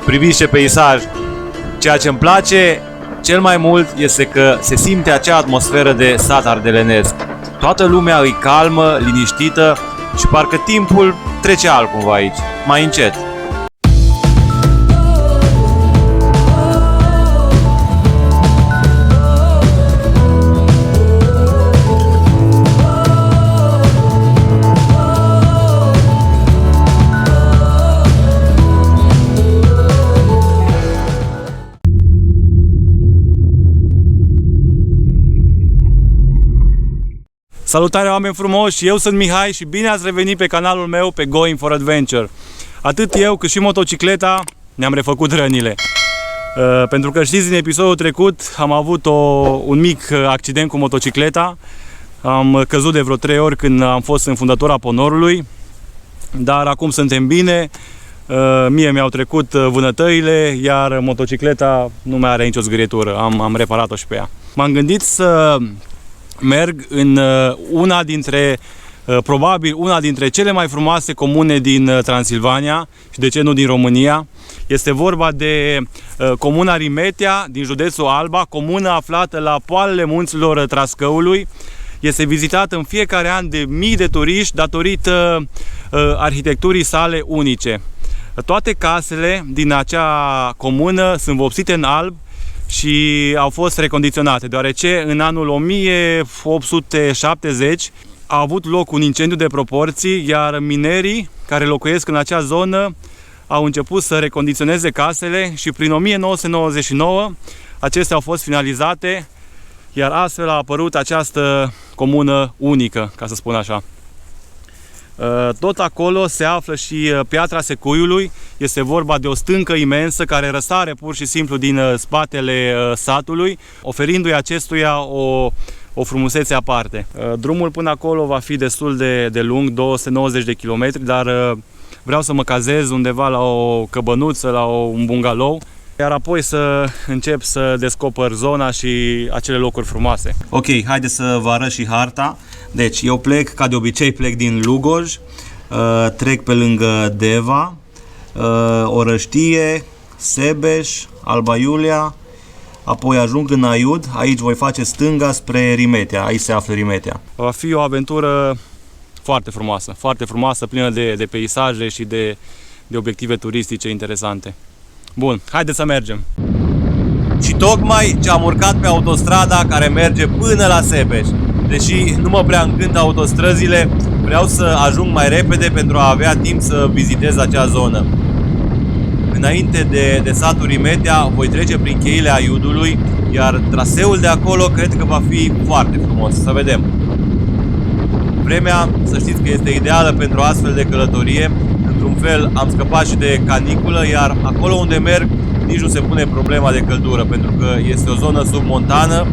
priviți ce peisaj. Ceea ce îmi place cel mai mult este că se simte acea atmosferă de sat ardelenesc. Toată lumea e calmă, liniștită și parcă timpul trece altcumva aici, mai încet. Salutare, oameni frumoși, eu sunt Mihai și bine ați revenit pe canalul meu pe Going for Adventure. Atât eu cât și motocicleta ne-am refăcut rănile. Pentru că știți, din episodul trecut am avut un mic accident cu motocicleta. Am căzut de vreo 3 ori când am fost în fundătura ponorului. Dar acum suntem bine. Mie mi-au trecut vânătăile, iar motocicleta nu mai are nicio zgârietură. Am reparat-o și pe ea. M-am gândit să merg în probabil una dintre cele mai frumoase comune din Transilvania și de ce nu din România. Este vorba de comuna Rimetea din județul Alba, comună aflată la poalele munților Trascăului. Este vizitată în fiecare an de mii de turiști datorită arhitecturii sale unice. Toate casele din acea comună sunt vopsite în alb și au fost recondiționate, deoarece în anul 1870 a avut loc un incendiu de proporții, iar minerii care locuiesc în acea zonă au început să recondiționeze casele și prin 1999 acestea au fost finalizate, iar astfel a apărut această comună unică, ca să spun așa. Tot acolo se află și Piatra Secuiului. Este vorba de o stâncă imensă care răsare pur și simplu din spatele satului, oferindu-i acestuia o frumusețe aparte. Drumul până acolo va fi destul de lung, 290 de kilometri, dar vreau să mă cazez undeva la o căbănuță, la un bungalou, iar apoi să încep să descoper zona și acele locuri frumoase. Ok, haideți să vă arăt și harta. Deci, eu plec, ca de obicei, plec din Lugoj, trec pe lângă Deva, Orăștie, Sebeș, Alba Iulia, apoi ajung în Aiud, aici voi face stânga spre Rimetea, aici se află Rimetea. Va fi o aventură foarte frumoasă, plină de peisaje și de obiective turistice interesante. Bun, haideți să mergem! Și tocmai ce am urcat pe autostrada care merge până la Sebeș. Deși nu mă prea încântă autostrăzile, vreau să ajung mai repede pentru a avea timp să vizitez acea zonă. Înainte de satul Rimetea, voi trece prin cheile Aiudului, iar traseul de acolo cred că va fi foarte frumos. Să vedem! Vremea, să știți că este ideală pentru astfel de călătorie. Într-un fel am scăpat și de caniculă, iar acolo unde merg nici nu se pune problema de căldură, pentru că este o zonă submontană,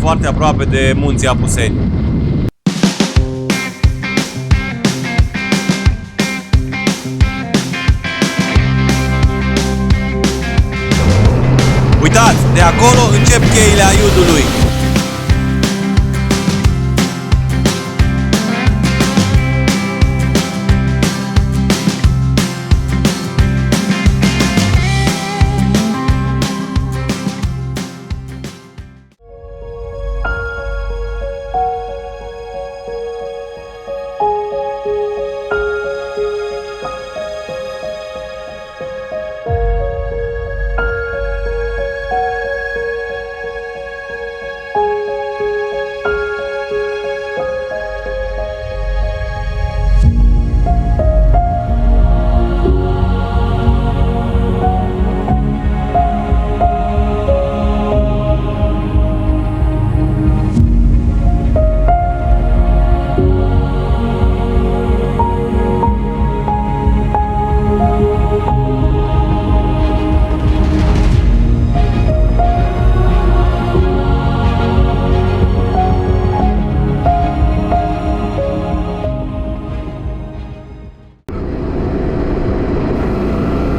foarte aproape de munții Apuseni. Uitați, de acolo încep cheile Aiudului.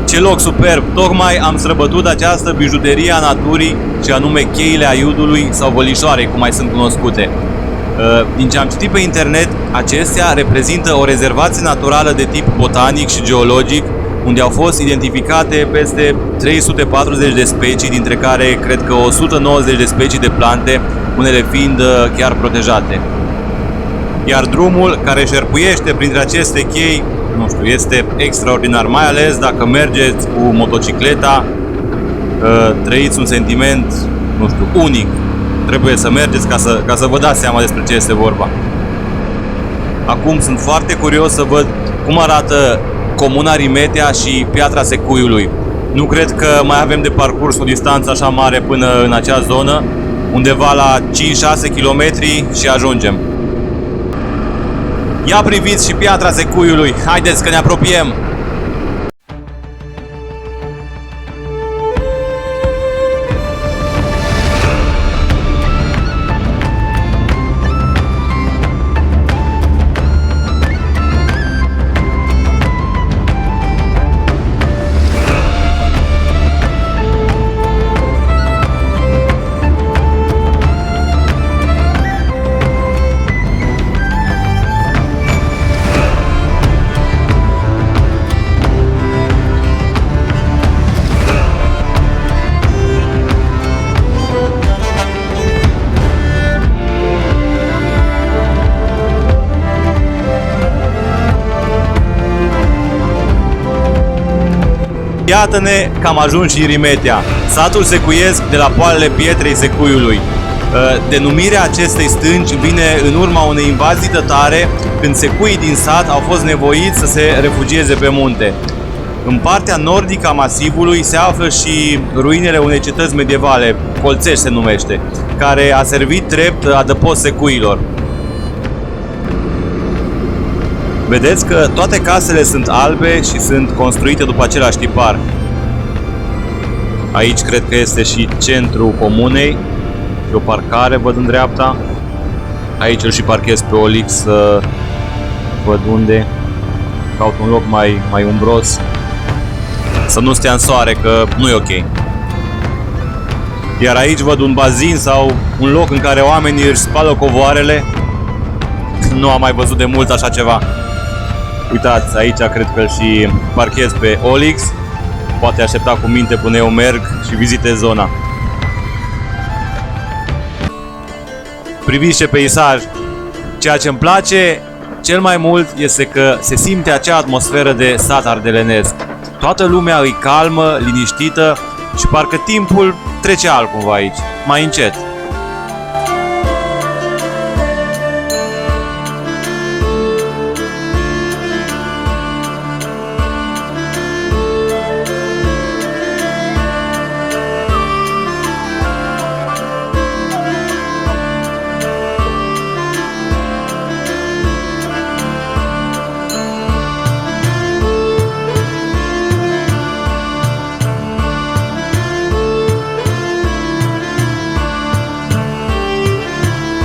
Ce loc superb! Tocmai am străbătut această bijuterie a naturii, și anume cheile Aiudului sau vălișoare, cum mai sunt cunoscute. Din ce am citit pe internet, acestea reprezintă o rezervație naturală de tip botanic și geologic, unde au fost identificate peste 340 de specii, dintre care cred că 190 de specii de plante, unele fiind chiar protejate. Iar drumul care șerpuiește printre aceste chei, nu știu, este extraordinar, mai ales dacă mergeți cu motocicleta, trăiți un sentiment, nu știu, unic. Trebuie să mergeți ca să vă dați seama despre ce este vorba. Acum sunt foarte curios să văd cum arată comuna Rimetea și Piatra Secuiului. Nu cred că mai avem de parcurs o distanță așa mare până în acea zonă, undeva la 5-6 km și ajungem. Ia priviți și Piatra Secuiului, haideți că ne apropiem! Iată-ne că am ajuns și în Rimetea, satul secuiesc de la poalele Pietrei Secuiului. Denumirea acestei stânci vine în urma unei invazii tătare, când secuii din sat au fost nevoiți să se refugieze pe munte. În partea nordică a masivului se află și ruinele unei cetăți medievale, Colțești se numește, care a servit drept adăpost secuilor. Vedeți că toate casele sunt albe și sunt construite după același tipar. Aici cred că este și centrul comunei și o parcare, văd în dreapta. Aici îl și parchez pe Olix să văd unde. Caut un loc mai umbros, să nu stea în soare, că nu e ok. Iar aici văd un bazin sau un loc în care oamenii își spală covoarele. Nu am mai văzut de mult așa ceva. Uitați, aici cred că și parchez pe Olix. Poate aștepta cu minte până eu merg și vizitez zona. Priviți ce peisaj! Ceea ce îmi place cel mai mult este că se simte acea atmosferă de sat ardelenesc. Toată lumea e calmă, liniștită și parcă timpul trece altcumva aici, mai încet.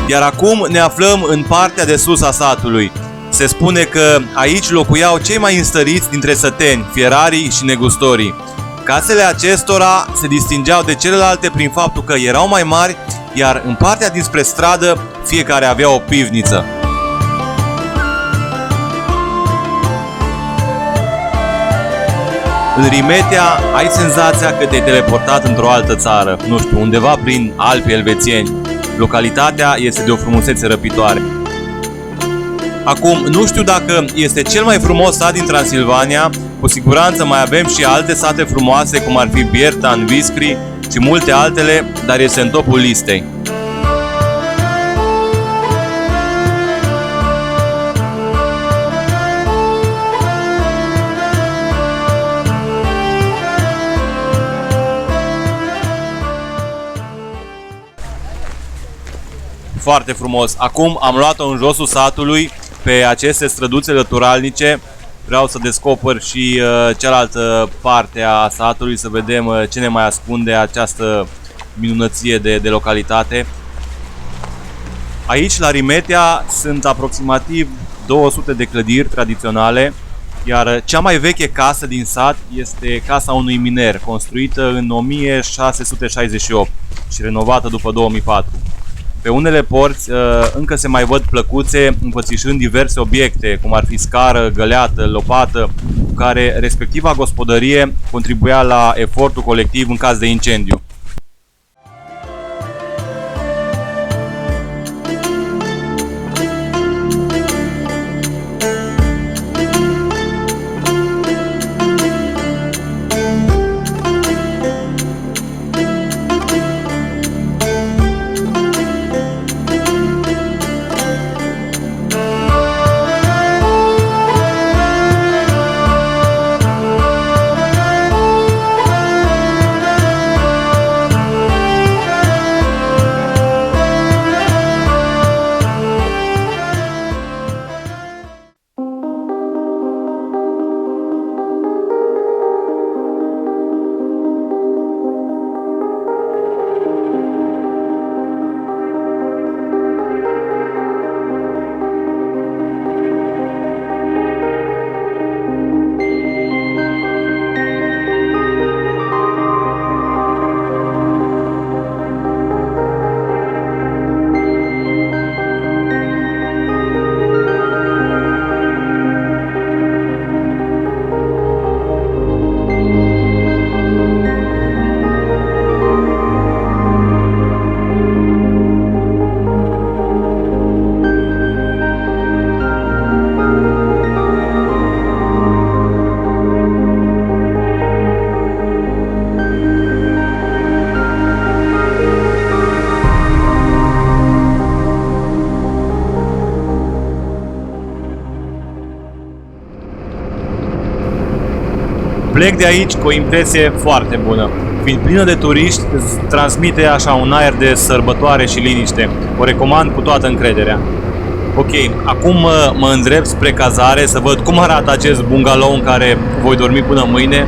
Iar acum ne aflăm în partea de sus a satului. Se spune că aici locuiau cei mai înstăriți dintre săteni, fierarii și negustorii. Casele acestora se distingeau de celelalte prin faptul că erau mai mari, iar în partea dinspre stradă fiecare avea o pivniță. În Rimetea ai senzația că te-ai teleportat într-o altă țară, nu știu, undeva prin Alpii elvețieni. Localitatea este de o frumusețe răpitoare. Acum, nu știu dacă este cel mai frumos sat din Transilvania, cu siguranță mai avem și alte sate frumoase, cum ar fi Biertan, Viskri și multe altele, dar este în topul listei. Foarte frumos. Acum am luat-o în josul satului, pe aceste străduțe lăturalnice. Vreau să descoper și cealaltă parte a satului, să vedem ce ne mai ascunde această minunăție de localitate. Aici, la Rimetea, sunt aproximativ 200 de clădiri tradiționale, iar cea mai veche casă din sat este casa unui miner, construită în 1668 și renovată după 2004. Pe unele porți încă se mai văd plăcuțe înfățișând diverse obiecte, cum ar fi scară, găleată, lopată, care respectiva gospodărie contribuia la efortul colectiv în caz de incendiu. Plec de aici cu o impresie foarte bună. Fiind plină de turiști, îți transmite așa un aer de sărbătoare și liniște. O recomand cu toată încrederea. Ok, acum mă îndrept spre cazare să văd cum arată acest bungalow în care voi dormi până mâine.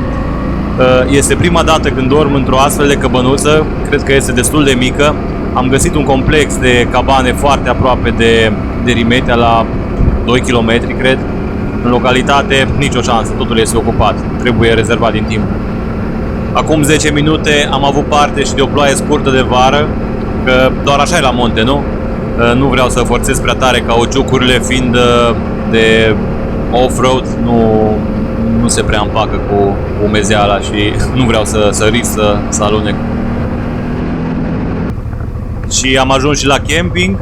Este prima dată când dorm într-o astfel de căbănuță, cred că este destul de mică. Am găsit un complex de cabane foarte aproape de Rimetea, la 2 km, cred. În localitate, nicio șansă, totul este ocupat, trebuie rezervat din timp. Acum 10 minute am avut parte și de o ploaie scurtă de vară, că doar așa e la munte, nu? Nu vreau să forțez prea tare, cauciucurile fiind de off-road, nu se prea împacă cu umezeala și nu vreau să risc să alunec. Și am ajuns și la camping.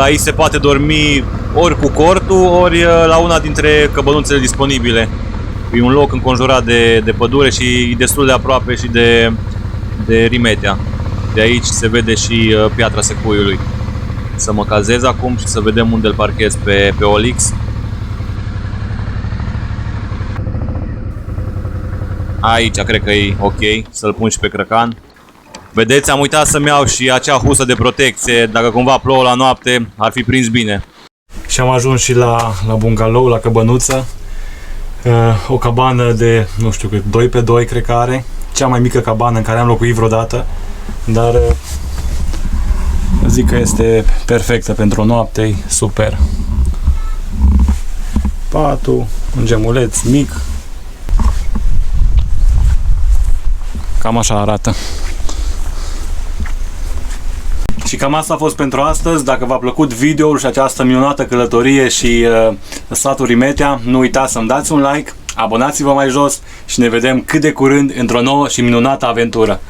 Aici se poate dormi ori cu cortul, ori la una dintre căbănuțele disponibile. E un loc înconjurat de pădure și destul de aproape și de Rimetea. De aici se vede și Piatra Secuiului. Să mă cazez acum și să vedem unde îl parchez pe OLX. Aici cred că e ok să-l pun și pe crăcan. Vedeți, am uitat să-mi iau și acea husă de protecție. Dacă cumva plouă la noapte, ar fi prins bine. Și am ajuns și la bungalow, la căbănuță. O cabană de, nu știu cât, 2x2 cred că are. Cea mai mică cabană în care am locuit vreodată. Dar zic că este perfectă pentru o noapte, e super. Patul, un gemuleț mic. Cam așa arată. Și cam asta a fost pentru astăzi. Dacă v-a plăcut videoul și această minunată călătorie și satul Rimetea, nu uitați să-mi dați un like, abonați-vă mai jos și ne vedem cât de curând într-o nouă și minunată aventură.